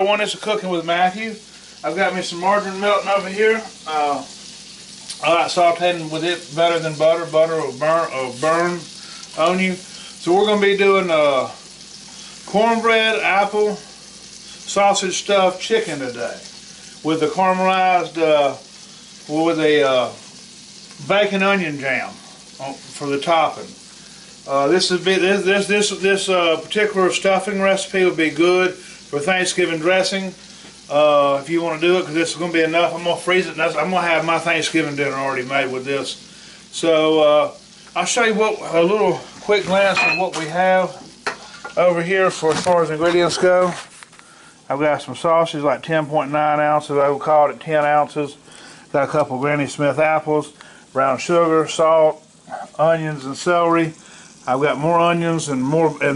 One is cooking with Matthew. I've got me some margarine melting over here. I like sauteing with it better than butter. Butter will burn on you. So we're going to be doing cornbread, apple, sausage stuffed chicken today with the caramelized with a bacon onion jam for the topping. This particular stuffing recipe would be good for Thanksgiving dressing, if you want to do it, because this is going to be enough. I'm going to freeze it. I'm going to have my Thanksgiving dinner already made with this. So I'll show you a little quick glance of what we have over here as far as ingredients go. I've got some sausage, like 10.9 ounces. I would call it 10 ounces. Got a couple Granny Smith apples, brown sugar, salt, onions, and celery. I've got more onions and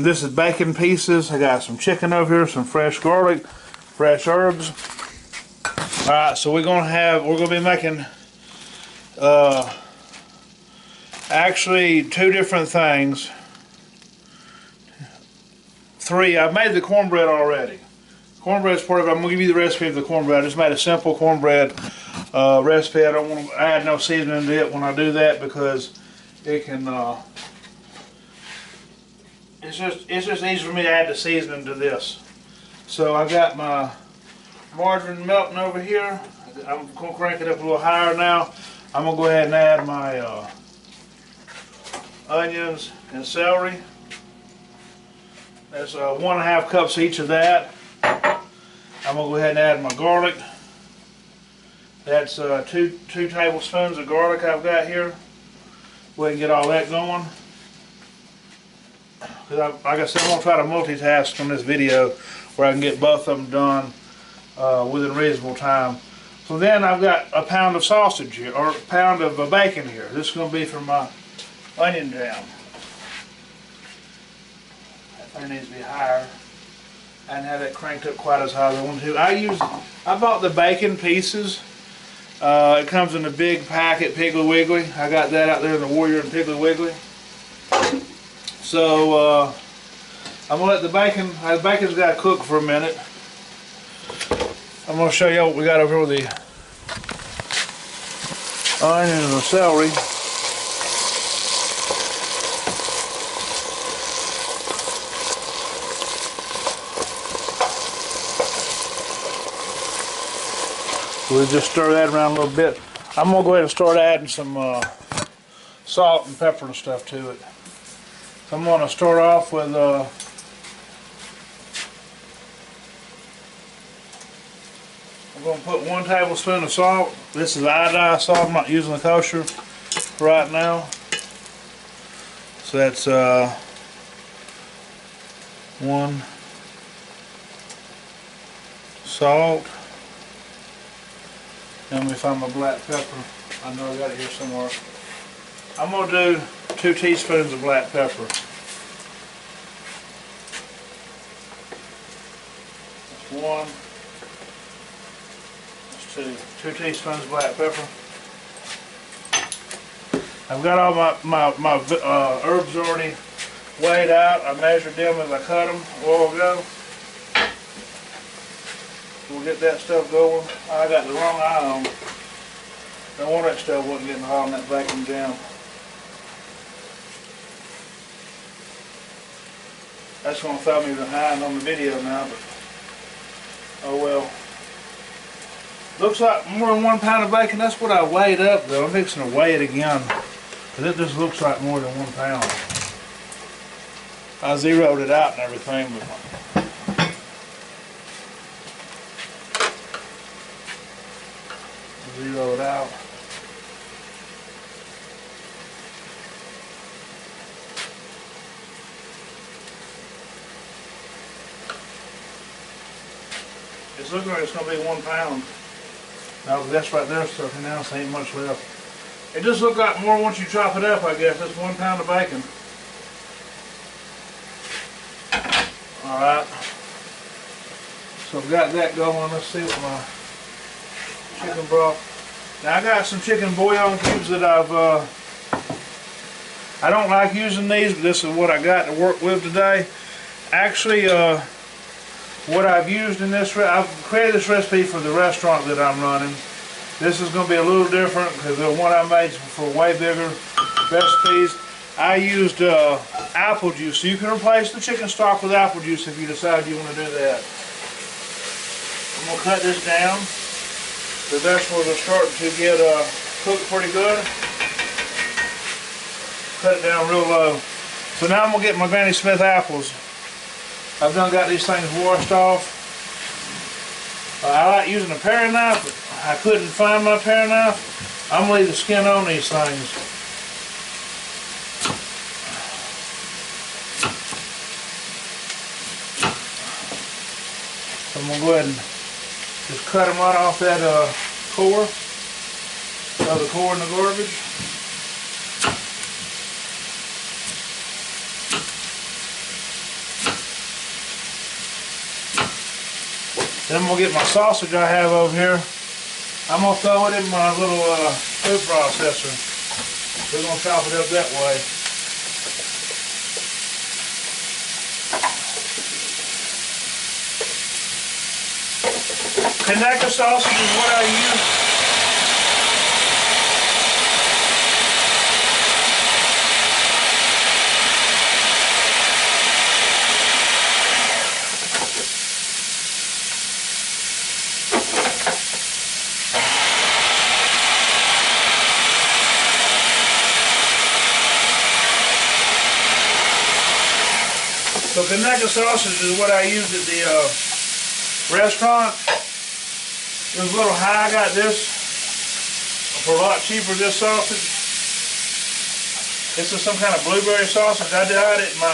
this is bacon pieces. I got some chicken over here, some fresh garlic, fresh herbs. Alright, so we're gonna be making actually two different things. Three. I've made the cornbread already. Cornbread's part of it. I'm gonna give you the recipe of the cornbread. I just made a simple cornbread recipe. I don't want to add no seasoning to it when I do that, because it can it's just easy for me to add the seasoning to this. So I got my margarine melting over here. I'm going to crank it up a little higher now. I'm going to go ahead and add my onions and celery. That's 1.5 cups each of that. I'm going to go ahead and add my garlic. That's two tablespoons of garlic I've got here. Go ahead and get all that going. Because like I said, I'm going to try to multitask on this video where I can get both of them done within reasonable time. So then I've got a pound of sausage here, or a pound of bacon here. This is going to be for my onion jam. That thing needs to be higher. I didn't have it cranked up quite as high as I wanted to. I bought the bacon pieces. It comes in a big packet, Piggly Wiggly. I got that out there in the Warrior and Piggly Wiggly. So I'm gonna let the bacon's got to cook for a minute. I'm gonna show you what we got over here with the onions and the celery. We'll just stir that around a little bit. I'm gonna go ahead and start adding some salt and pepper and stuff to it. So I'm going to start off with I'm going to put 1 tablespoon of salt. This is iodized salt. I'm not using the kosher right now. So that's 1 salt. And let me find my black pepper. I know I got it here somewhere. I'm going to do 2 teaspoons of black pepper. That's 1. That's 2. 2 teaspoons of black pepper. I've got all my herbs already weighed out. I measured them as I cut them a while ago. We'll get that stuff going. I got the wrong eye on. No wonder that stuff wasn't getting hot on that bacon jam. That's going to throw me behind on the video now, but oh well. Looks like more than 1 pound of bacon. That's what I weighed up though. I'm fixing to weigh it again, because it just looks like more than 1 pound. I zeroed it out and everything, but zero it out. It's looking like it's going to be 1 pound. Now that's right there, so now there ain't much left. It just looks like more once you chop it up, I guess. That's 1 pound of bacon. Alright. So I've got that going. Let's see what my chicken broth. Now I got some chicken bouillon cubes that I don't like using these, but this is what I got to work with today. Actually, What I've used in this, I've created this recipe for the restaurant that I'm running. This is going to be a little different because the one I made for way bigger recipes. I used apple juice, so you can replace the chicken stock with apple juice if you decide you want to do that. I'm going to cut this down. The vegetables are starting to get cooked pretty good. Cut it down real low. So now I'm going to get my Granny Smith apples. I've done got these things washed off. I like using a paring knife, but I couldn't find my paring knife. I'm going to leave the skin on these things. So I'm going to go ahead and just cut them right off that core. Throw the core in the garbage. Then I'm going to get my sausage I have over here. I'm going to throw it in my little food processor. We're going to chop it up that way. Conecuh sausage is what I use. So Conecuh sausage is what I used at the restaurant. It was a little high. I got this for a lot cheaper, this sausage. This is some kind of blueberry sausage. I dyed it in my,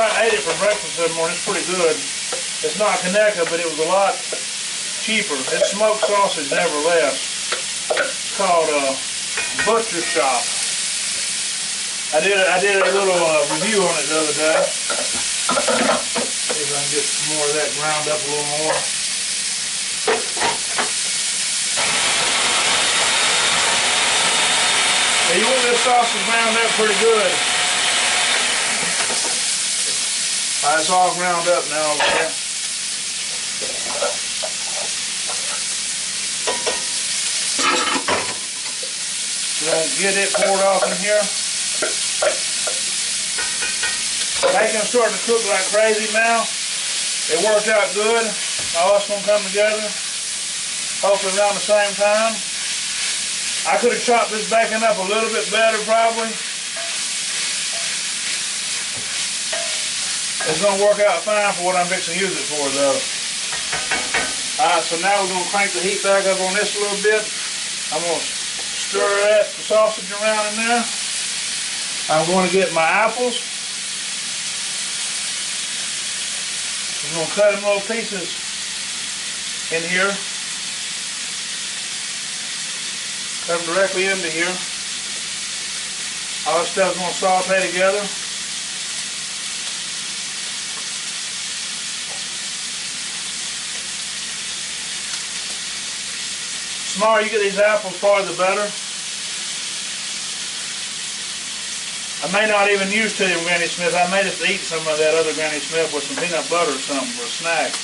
I ate it for breakfast this morning. It's pretty good. It's not Conecuh, but it was a lot cheaper. It's smoked sausage, nevertheless. It's called Butcher Shop. I did a little review on it the other day. See if I can get some more of that ground up a little more. Now you want this sausage ground up pretty good. It's all ground up now over there. You won't get it poured off in here. Bacon's starting to cook like crazy now. It worked out good. All it's going to come together. Hopefully around the same time. I could have chopped this bacon up a little bit better probably. It's going to work out fine for what I'm fixing to use it for though. Alright, so now we're going to crank the heat back up on this a little bit. I'm going to stir the sausage around in there. I'm going to get my apples. I'm going to cut them little pieces in here. Cut them directly into here. All this stuff's going to saute together. The smaller you get these apples, probably the better. I may not even use to them Granny Smith. I made us eat some of that other Granny Smith with some peanut butter or something for a snack.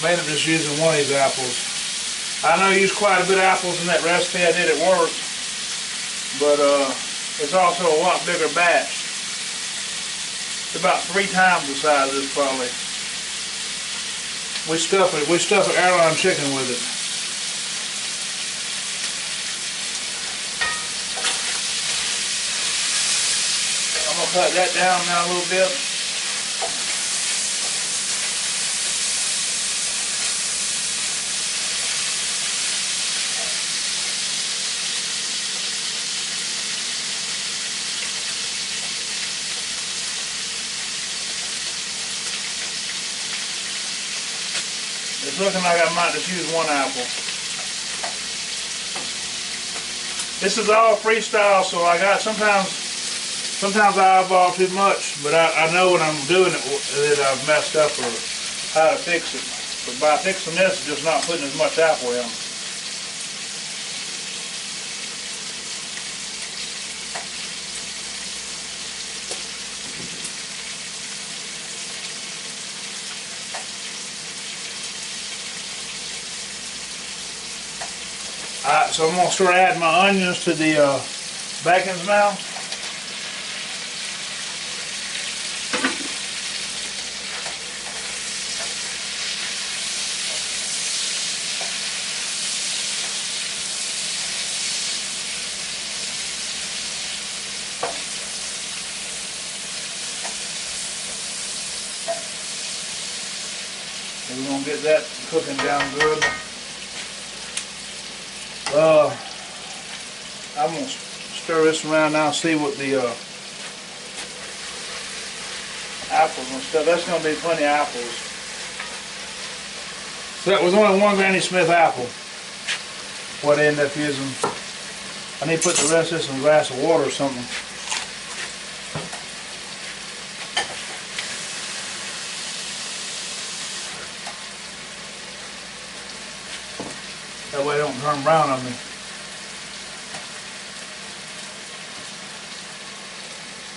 Made them just using one of these apples. I know I used quite a bit of apples in that recipe I did at work, but it's also a lot bigger batch. It's about 3 times the size of this probably. We stuff an airline chicken with it. I'm going to cut that down now a little bit. It's looking like I might just use one apple. This is all freestyle, so I got sometimes I eyeball too much, but I know when I'm doing it that I've messed up or how to fix it. But by fixing this, it's just not putting as much apple in. Alright, so I'm going to start adding my onions to the bacons now. We're going to get that cooking down good. I'm going to stir this around now and see what the apples and stuff. That's going to be plenty of apples. So that was only one Granny Smith apple. What I ended up using. I need to put the rest of this in a glass of water or something. That way it don't turn brown on me.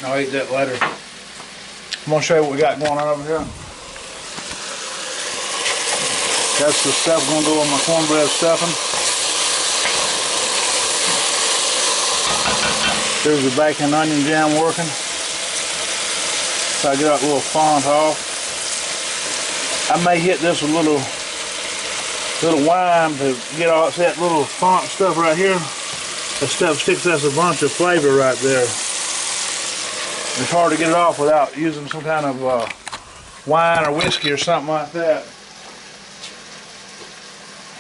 I'll eat that later. I'm going to show you what we got going on over here. That's the stuff going to go on my cornbread stuffing. There's the bacon onion jam working. So I get that little font off. I may hit this with a little wine to get all that little font stuff right here. The stuff sticks us a bunch of flavor right there. It's hard to get it off without using some kind of wine or whiskey or something like that.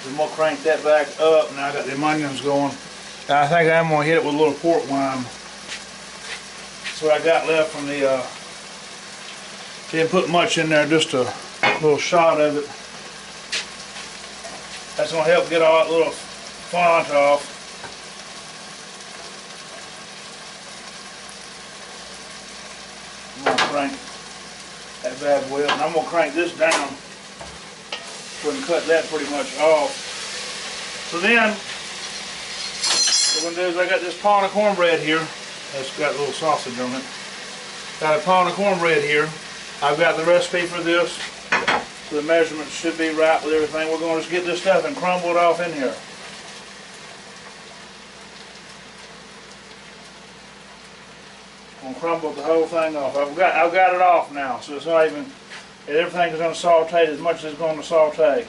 I'm going to crank that back up. Now I got the onions going. Now I think I'm going to hit it with a little port wine. That's what I got left from the, didn't put much in there, just a little shot of it. That's going to help get all that little font off. I'm going to crank that bad boy up, and I'm going to crank this down so we can cut that pretty much off. So then, what I'm going to do is I got this pound of cornbread here. That's got a little sausage on it. Got a pound of cornbread here. I've got the recipe for this. So the measurements should be right with everything. We're going to just get this stuff and crumble it off in here. I'm going to crumble the whole thing off. I've got it off now, so it's not even, everything is going to saute as much as it's going to saute.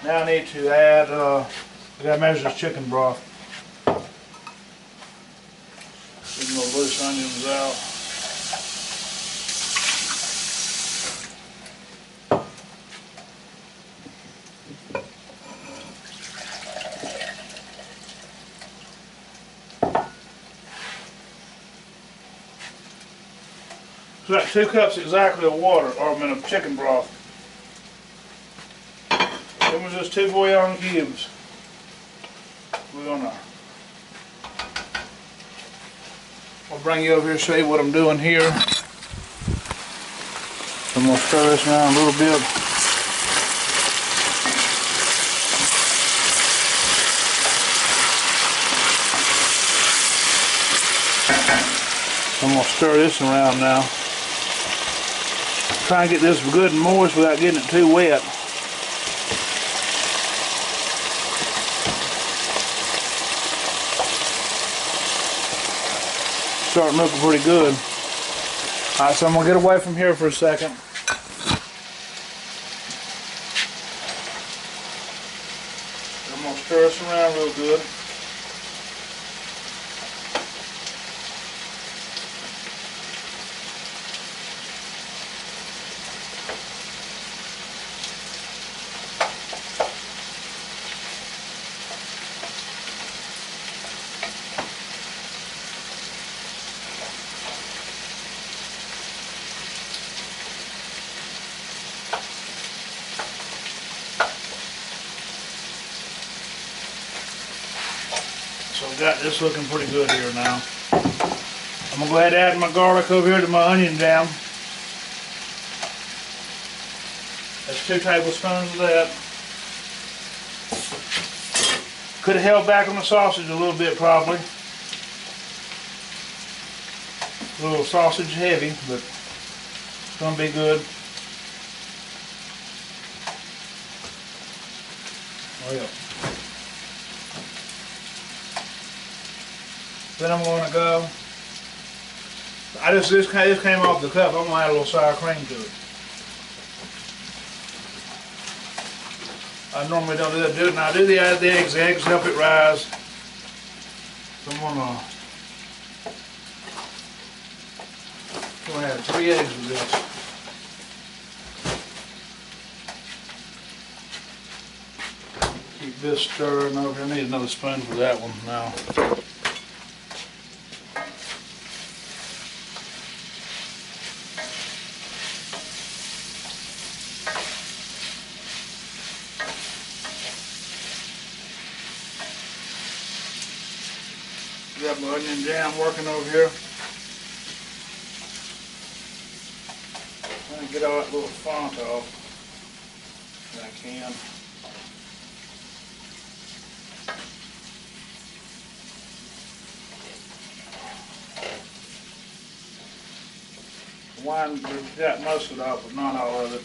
Now I need to add, I got to measure this chicken broth. Getting those loose onions out. It's like 2 cups exactly of water, or of chicken broth. It was just 2 bouillon cubes. We're gonna, I'll bring you over here and show you what I'm doing here. I'm gonna stir this around a little bit. I'm gonna stir this around now. Try and get this good and moist without getting it too wet. Starting looking pretty good. Alright, so I'm going to get away from here for a second. I'm going to stir this around real good. So I've got this looking pretty good here now. I'm going to go ahead and add my garlic over here to my onion jam. That's 2 tablespoons of that. Could have held back on the sausage a little bit probably. A little sausage heavy, but gonna be good. Oh yeah. Then I'm gonna go. This came off the cup. I'm gonna add a little sour cream to it. I normally don't do that. Now do add the eggs. The eggs help it rise. So I'm gonna add 3 eggs with this. Keep this stirring over here. I need another spoon for that one now. Got my onion jam working over here. Trying to get all that little font off if I can. The wine, we've got most of it off, but not all of it.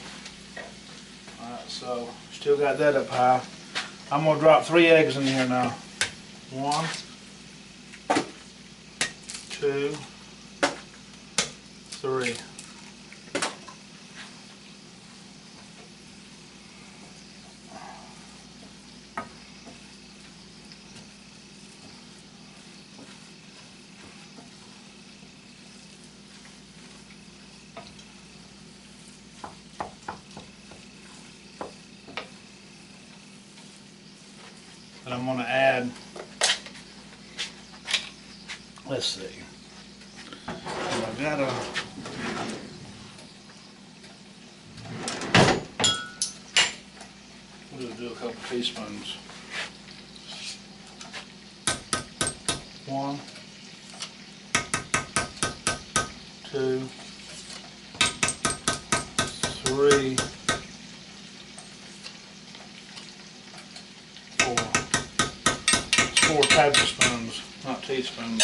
Alright, so still got that up high. I'm gonna drop 3 eggs in here now. 1, 2, 3. And I'm going to add, let's see, I've got a, we'll do a couple teaspoons. 1, 2, 3, 4 tablespoons, not teaspoons.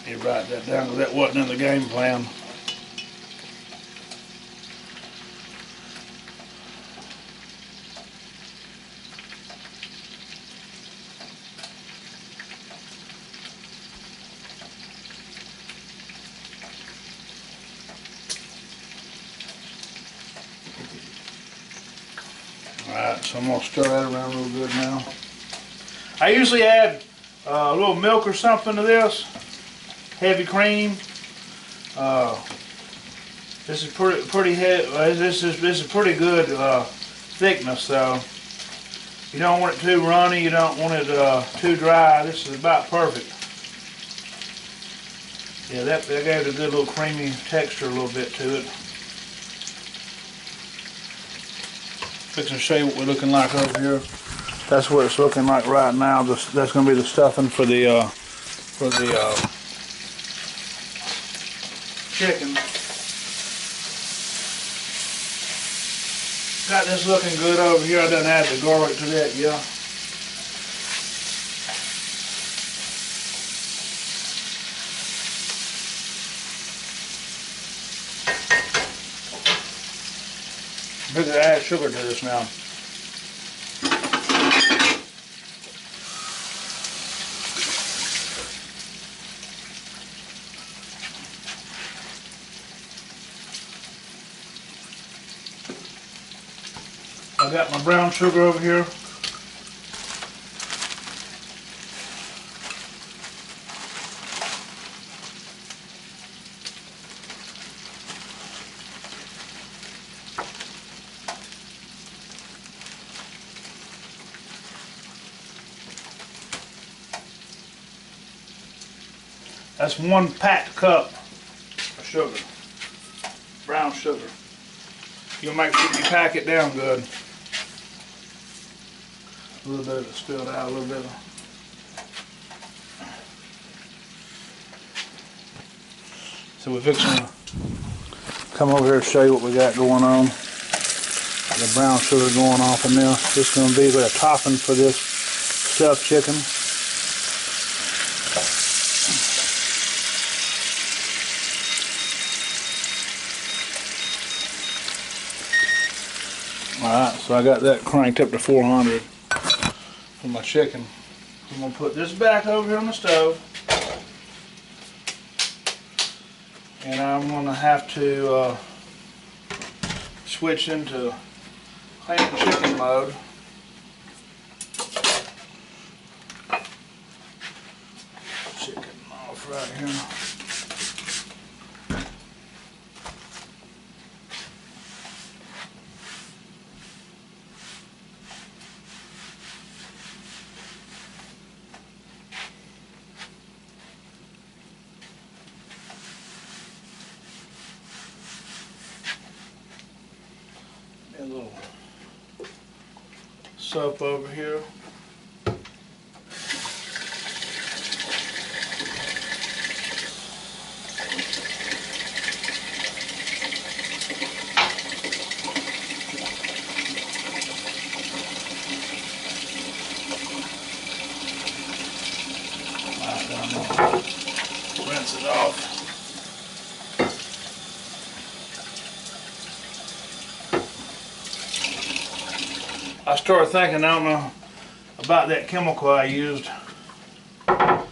You write that down because that wasn't in the game plan. Alright, so I'm going to stir that around real good now. I usually add a little milk or something to this. Heavy cream. This is pretty heavy. This is pretty good thickness, so you don't want it too runny. You don't want it too dry. This is about perfect. Yeah, that gave it a good little creamy texture, a little bit to it. Fixing to show you what we're looking like over here. That's what it's looking like right now. That's going to be the stuffing for the chicken. Got this looking good over here. I done add the garlic to that, yeah. I'm going to add sugar to this now. I got my brown sugar over here. That's 1 packed cup of sugar, brown sugar. You'll make sure you pack it down good. A little bit of it spilled out, a little bit. So we're fixing to come over here and show you what we got going on. The brown sugar going off in there. This is going to be a topping for this stuffed chicken. So I got that cranked up to 400 for my chicken. I'm going to put this back over here on the stove. And I'm going to have to switch into clean chicken mode. Chicken off right here. A little soap over here. Rinse it off. I started thinking, I don't know about that chemical I used, so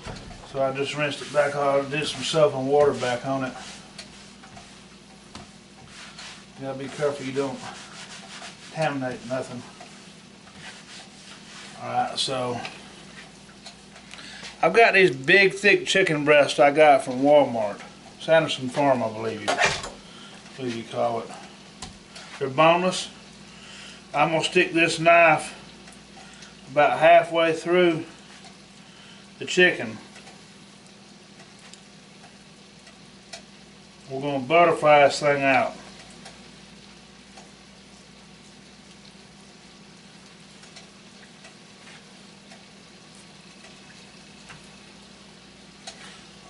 I just rinsed it back off, did some soap and water back on it. You gotta be careful you don't contaminate nothing. Alright, so I've got these big thick chicken breasts I got from Walmart. Sanderson Farm, I believe you call it. They're boneless. I'm going to stick this knife about halfway through the chicken. We're going to butterfly this thing out.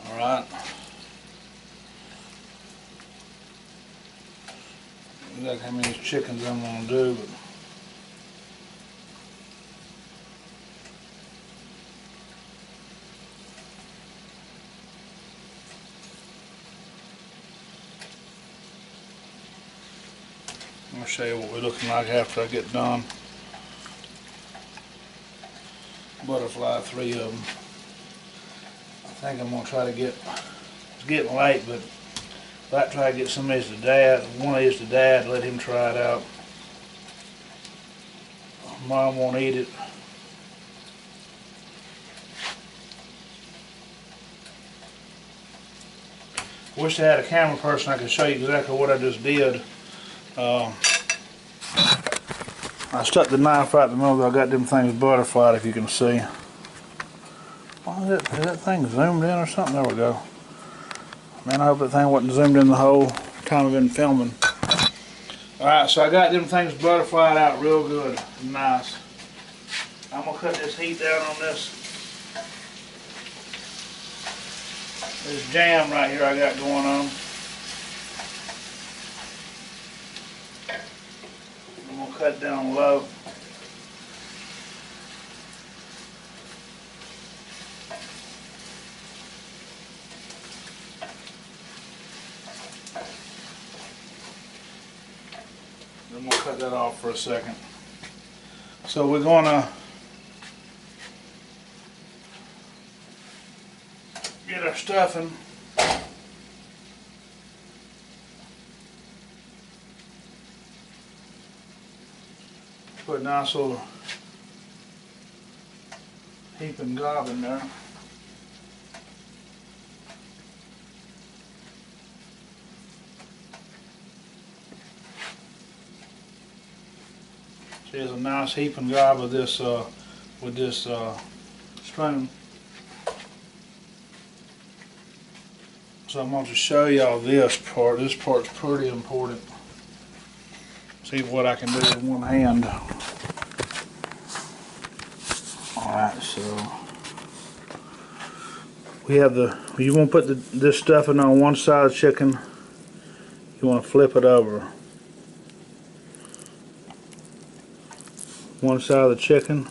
Alright. Look how many chickens I'm going to do, but I'll show you what we're looking like after I get done. Butterfly 3 of them. I think I'm going to try to get, it's getting late, but if I try to get some of these to Dad, one of these to Dad, let him try it out. Mom won't eat it. Wish I had a camera person I could show you exactly what I just did. I stuck the knife right in the middle. I got them things butterflied, if you can see. What is it? Is that thing zoomed in or something? There we go. Man, I hope that thing wasn't zoomed in the whole time I've been filming. Alright, so I got them things butterflied out real good. Nice. I'm going to cut this heat down on this jam right here I got going on. I'm going to cut it down low. Then we'll cut that off for a second. So we're going to get our stuffing. Put a nice little heap and gob in there. See, there's a nice heap and gob of this spoon. So I'm going to show y'all this part. This part's pretty important. See what I can do with one hand. Alright, so we have you want to put this stuffing on one side of the chicken. You want to flip it over. One side of the chicken,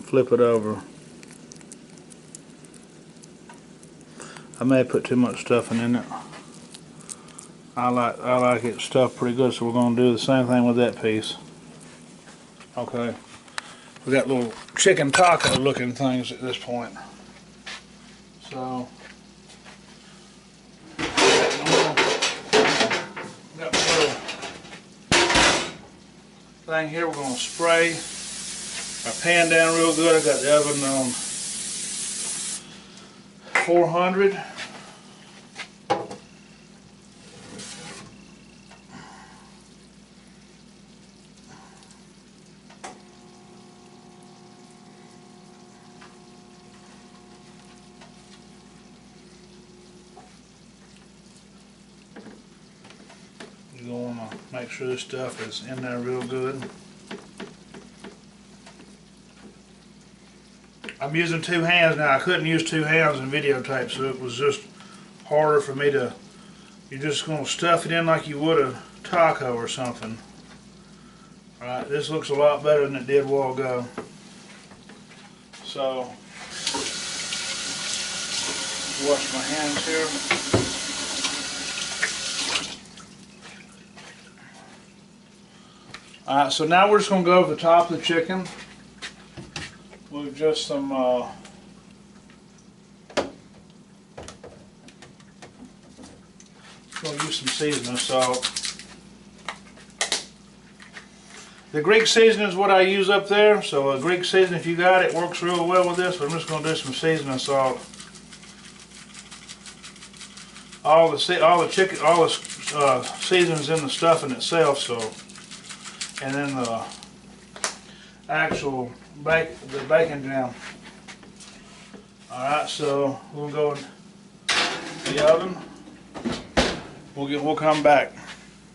flip it over. I may put too much stuffing in it. I like it stuffed pretty good, so we're gonna do the same thing with that piece. Okay. We got little chicken taco looking things at this point. So got my little thing here. We're gonna spray our pan down real good. I got the oven on 400. You're going to make sure this stuff is in there real good. I'm using 2 hands now. I couldn't use 2 hands in videotape, so it was just harder for me to. You're just going to stuff it in like you would a taco or something. Alright, this looks a lot better than it did a while ago. So, wash my hands here. Alright, so now we're just going to go over the top of the chicken with just some going to use some seasoning salt. The Greek seasoning is what I use up there, so a Greek seasoning, if you got it, works real well with this, but I'm just going to do some seasoning salt. All the seasonings in the stuffing itself, so, and then the actual the bacon jam. Alright, so we'll go in the oven. We'll come back.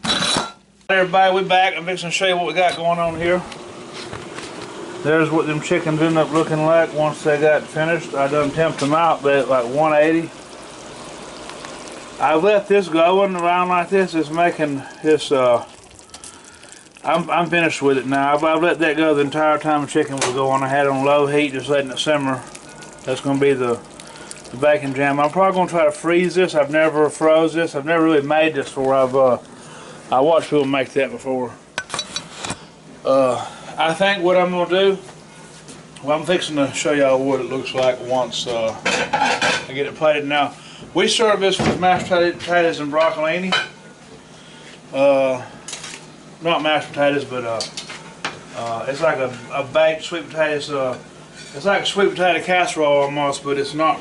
Hey everybody, we're back. I'm fixing to show you what we got going on here. There's what them chickens end up looking like once they got finished. I done temped them out, but at like 180. I left this going around like this. It's making this. I'm finished with it now. I've let that go the entire time the chicken was going. I had it on low heat, just letting it simmer. That's going to be the bacon jam. I'm probably going to try to freeze this. I've never froze this. I've never really made this before. I watched people make that before. I think what I'm going to do, well, I'm fixing to show y'all what it looks like once I get it plated. Now, we serve this with mashed potatoes and broccolini. Not mashed potatoes, but it's like a baked sweet potatoes. It's like a sweet potato casserole almost, but it's not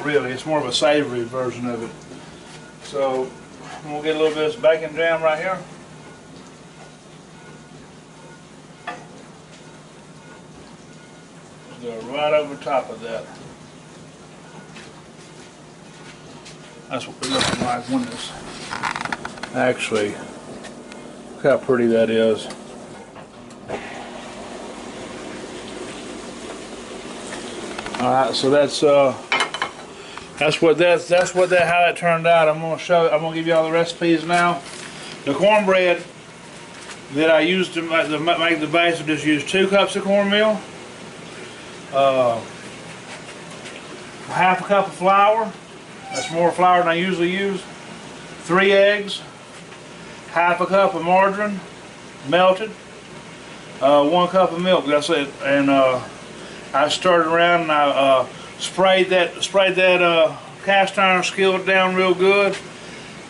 really. It's more of a savory version of it. So we'll get a little bit of this bacon jam right here. Go right over top of that. That's what we're looking like when it's actually. Look how pretty that is. All right, so how that turned out. I'm gonna give you all the recipes now. The cornbread that I used to make the base, I just used 2 cups of cornmeal, half a cup of flour. That's more flour than I usually use. 3 eggs, half a cup of margarine, melted, 1 cup of milk. That's it. And I stirred around and I sprayed that cast iron skillet down real good.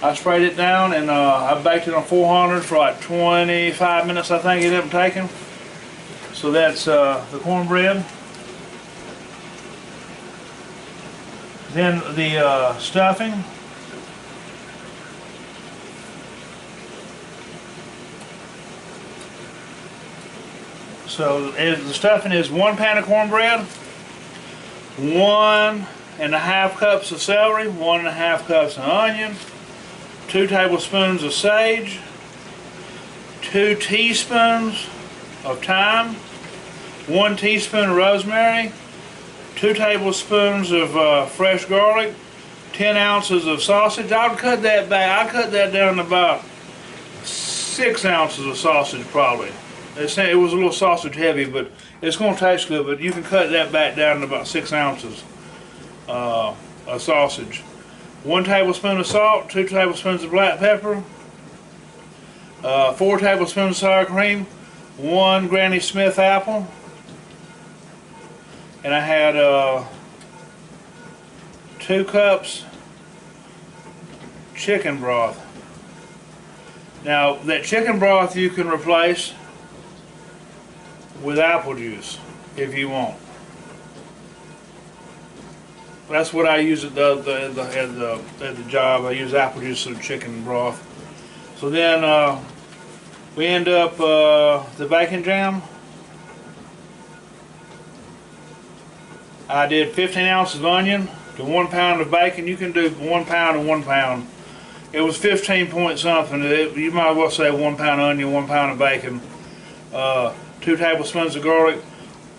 I sprayed it down and I baked it on 400 for like 25 minutes, I think it ended up taking. So that's the cornbread. Then the stuffing. So the stuffing is 1 pan of cornbread, 1.5 cups of celery, 1.5 cups of onion, 2 tablespoons of sage, 2 teaspoons of thyme, 1 teaspoon of rosemary, 2 tablespoons of fresh garlic, 10 ounces of sausage. I would cut that back. I cut that down to about 6 ounces of sausage probably. It was a little sausage heavy, but it's going to taste good. But you can cut that back down to about 6 ounces of sausage. 1 tablespoon of salt, 2 tablespoons of black pepper, 4 tablespoons of sour cream, 1 Granny Smith apple, and I had 2 cups chicken broth. Now that chicken broth you can replace with apple juice if you want. That's what I use at the job. I use apple juice and chicken broth. So then we end up the bacon jam. I did 15 ounces of onion to 1 pound of bacon. You can do 1 pound and 1 pound. It was 15 point something. You might as well say 1 pound of onion, 1 pound of bacon, 2 tablespoons of garlic.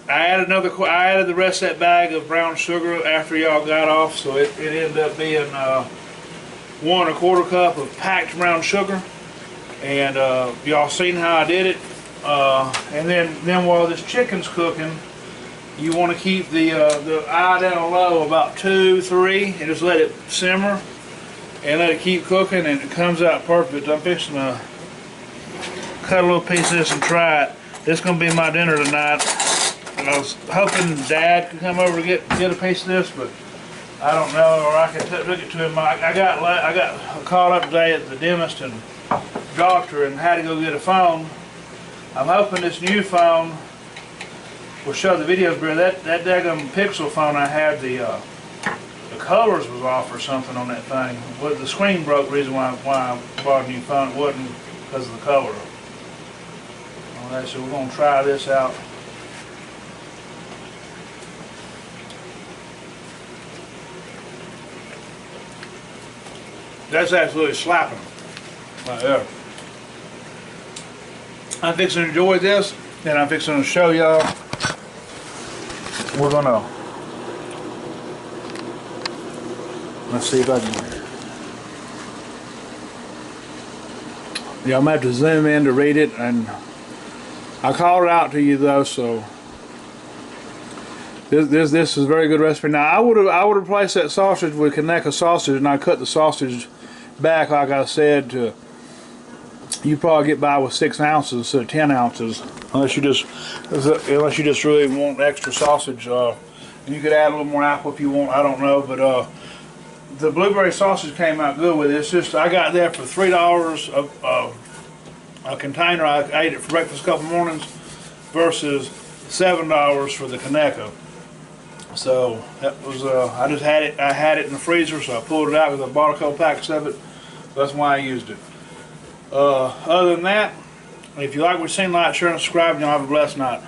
I added the rest of that bag of brown sugar after y'all got off, so it ended up being 1 1/4 cup of packed brown sugar. And y'all seen how I did it. And then while this chicken's cooking, you want to keep the eye down low about 2, 3, and just let it simmer and let it keep cooking, and it comes out perfect. I'm fixing to cut a little piece of this and try it. This is gonna be my dinner tonight. And I was hoping Dad could come over to get a piece of this, but I don't know, or I could took it to him. I got called up today at the dentist and doctor and had to go get a phone. I'm hoping this new phone will show the videos better. That daggum Pixel phone I had, the colors was off or something on that thing. Well, the screen broke. Reason why I bought a new phone, it wasn't because of the color. Alright, so we're gonna try this out. That's absolutely slapping right there. I'm fixing to enjoy this, and I'm fixing to show y'all. We're gonna, let's see if I can. Yeah, I'm gonna have to zoom in to read it, and I called it out to you though, so this is a very good recipe. Now I would replace that sausage with Conecuh sausage, and I cut the sausage back, like I said, to you probably get by with 6 ounces instead of 10 ounces, unless you just really want extra sausage. You could add a little more apple if you want. I don't know, but the blueberry sausage came out good with it. It's just I got that for $3 a container. I ate it for breakfast a couple mornings versus $7 for the Conecuh. So that was I just had it. I had it in the freezer, so I pulled it out because I bought a couple packs of it. That's why I used it. Other than that, if you like what you've seen, like, share, and subscribe, and y'all have a blessed night.